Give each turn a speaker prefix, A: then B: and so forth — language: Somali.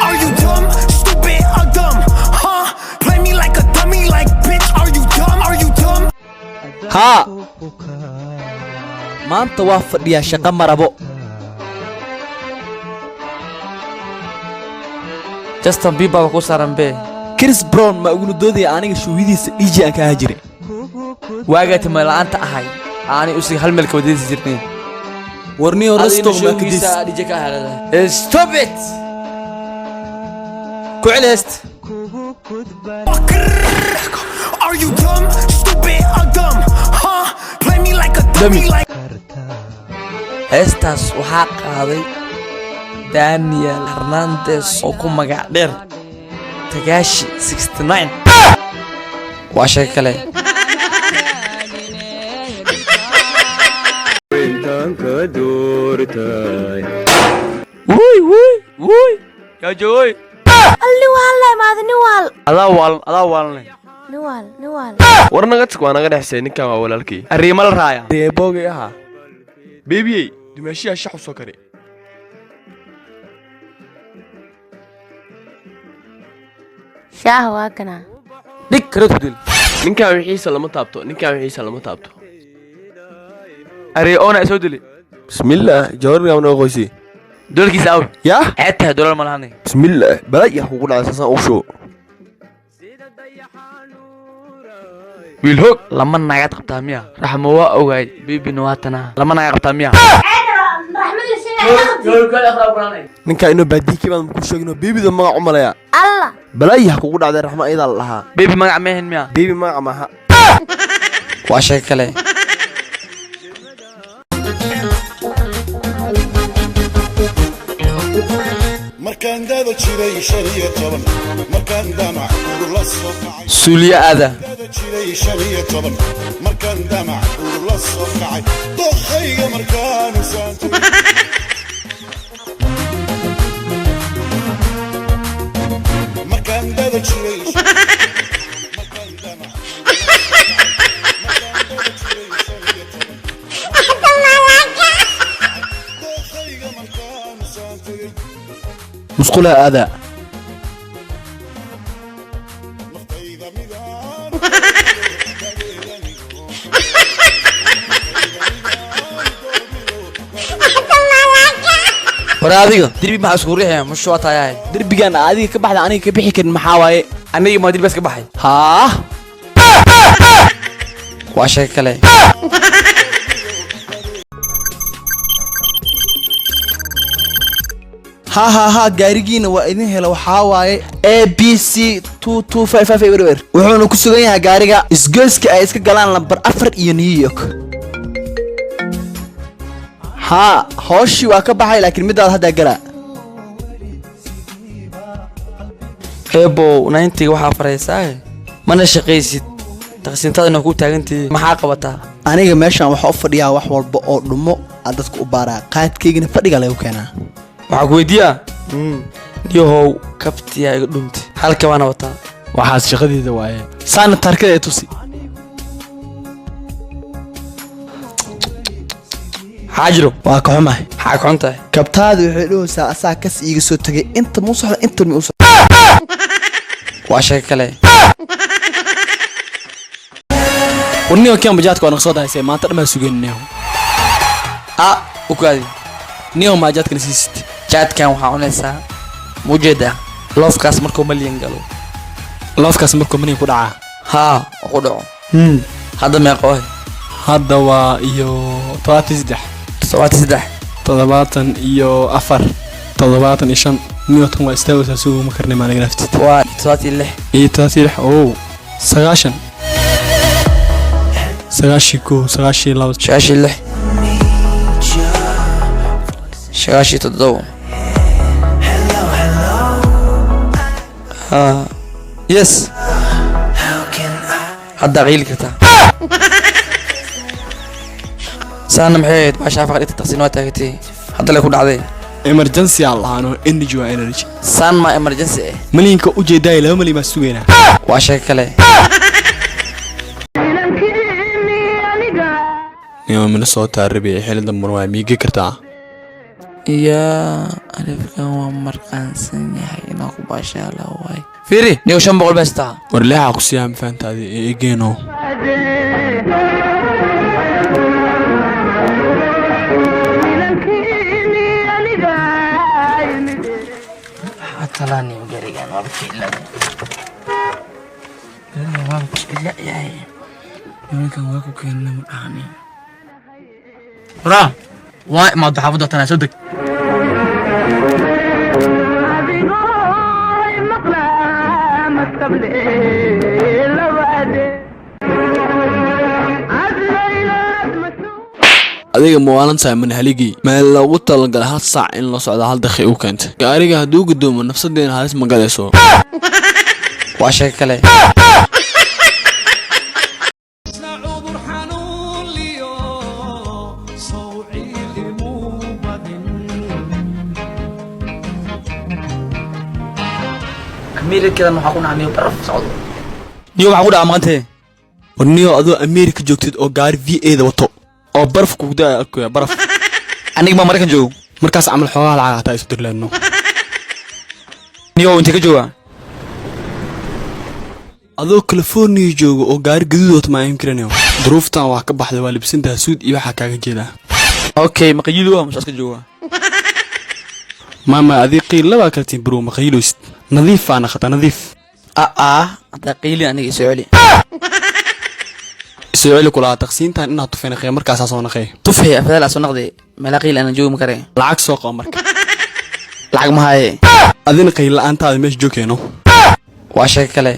A: Are you dumb, stupid, or dumb? Huh? Play me like a dummy, like bitch. Are you dumb? Are you dumb?
B: ها maanta waa fadhiyaa shaqo marabo
C: Justin Bieber ku saran be
B: Chris Brown ma ugu doodaya aniga shuuhidiisa DJ aan ka hajire
C: waaga timay laanta ahay aani u sig hal meel ka wadaysi jirnay
B: warniyo rasto ma kadis
C: DJ ka halada stop it ku celest
A: Are you dumb, stupid, or dumb? Huh? Play me like a dummy, like.
C: heestaas waxaa qaaday Daniel Hernandez oo ku magac dheer Tagashi 69 waa shay kale wuy ya joy
D: Niwal maad niwal
C: adaa waalnay
D: niwal
E: warnaga tag waa naga dhaxsay ninkan waa walaalkii
C: arrimo la raaya
B: deebooga aha
E: beebiyey dimaashiya shax u soo kare
D: shaah waa kana
C: dhig karo tudil
E: ninkan wixiisa lama taabto
C: ari ona soo dili
E: bismillaah jawarna aan qoysi
C: dolkiisa aw
E: ya
C: xeeta dolal ma lahayn
E: bismillaah balaya kugu dhacaysan oo soo
C: wiil hog lama naagad qabtaa miya raxmo waa ogaay bibi nuwatana lama naagad qabtaa miya
E: ninkan inuu baadikii baan ku sheegno beebida magac u malaya
D: Allah
E: balaya kugu dhacday raxmo ayda lahaa
C: bibi magac mehen miya
E: beebi magac ma aha
C: waa shay kale
F: markaan dada jiray 15 markaan damac la soo kacay
C: suuliya ada
F: dada jiray 15 markaan damac la soo kacay doqayga markaan saanto markaan dada jiray markaan damac doqayga markaan saanto
B: musqulaha aada
C: waraadiga dirbi ma isku riixay mushoo taayay
B: derbigan adiga ka baxda aniga ka bixi karin maxaa waaye
C: aniga ma dirbi iska baxay
B: haa
C: waa shay kale
B: ha gaarigiina waa idin hela waxaa waaye ABC 2255 wuxuuna ku sugan yahay gaariga isgoyska ay iska galaan lambar 4 iyo New York ha hooshi waa ka baxay laakiin midaad hadda gala
C: ebo 90 waxa fareysaa mana shaqaysid taqsiintadana ku taagantii maxaa qabataa
B: aniga meeshan waxa u fadhiyaa wax walba oo dhumo aan dadku u baaraa qaadkeygina fadhiga lagu keenaa
C: waxa ku weydiiyaa niyow kabtiya iga dhunti halka waana wataa
B: waxaas shaqadeeda waaye saana tarkada ee tusi
C: xaajiro
B: waa ka xumahay
C: maxaa ku xuntahay
B: kabtaadu waxay dhahaysaa asaa kas iiga soo tagay inta muu socda inta mi u socda
C: waa shay kale
B: warniyo keen bajaadka waa naqsoo dahaysay maanta dhammaa sugeeninayo
C: u kaadi
B: niyo maajaadkana siisid
C: jaadkan waxaa cunaysaa mujeeda loofkaas markuu malyan galo
B: loofkaas markuu malyan ku dhacaa
C: haa ku dhaco hadda meeqa wahay
B: hadda waa iyo
C: 73
B: iyo 4 75 newton waa istaagaysaa suuq ma karnay maaliga naftid
C: waa 76
B: iyo 76 oo 90 96
C: 97 yes hadda qiili kartaa saana maxay waa shaafa qadita taqsiin waa taagtay hadda la ku dhacday
B: emergency allaano energy waa energy
C: san ma emergency
B: malinka u jeeday 2 malyan ma sugeena
C: waa shay kale
E: يوم من الصوت الربيع حيل دمر واي ميجي كرتا
C: يا ألفكان ومرقان سنة هاي ناكو باشا لواي فيري نيو شن بقول بستا
E: ورلاها قصيام فانت هذه إيجينو
C: حتلاني وجريان وابكي لا يا يمكن واكو كأنه مدعني را واي ما تحافظ أنا صدق
E: adiga moolan sayman haligi meel lagu talagalay hal saac in la socdo hal daqiiqo u keenta gaariga haduu gudoomo nafsadeena halis ma galayso
C: waa shay kale أميرك كذا ما حكون عميو برف صعود نيو معقول أمانته
E: warniyo adoo America joogtid oo gaari VA da wato oo baraf ku gudaa arkaya baraf
C: aniga ma markan joogo
E: markaas amal xogaa lacag ta isu dirleeno
C: niyo inta ka jooga
E: adoo California joogo oo gaari gaduud wato ma imkiranayo duruuftan wax ka baxday waa libsinta suud iyo waxa kaaga jeeda
C: okay ma qayilu waa musaas ka jooga
E: mama adii qiil laba kaltiin bro ma qayilusid nadiif ana khata nadiif
C: hada qiili aniga isocoli
E: سؤالي كلها تقسيمتان إنها طفينا خير مركز أساسا نخي
C: طفي أفضل أساسا نقضي ملاقيل أنا جو مكري
E: العكس سوق أمرك
C: العق ما هاي
E: أذن قيل أنت هذا مش جوكينو
C: واشك كله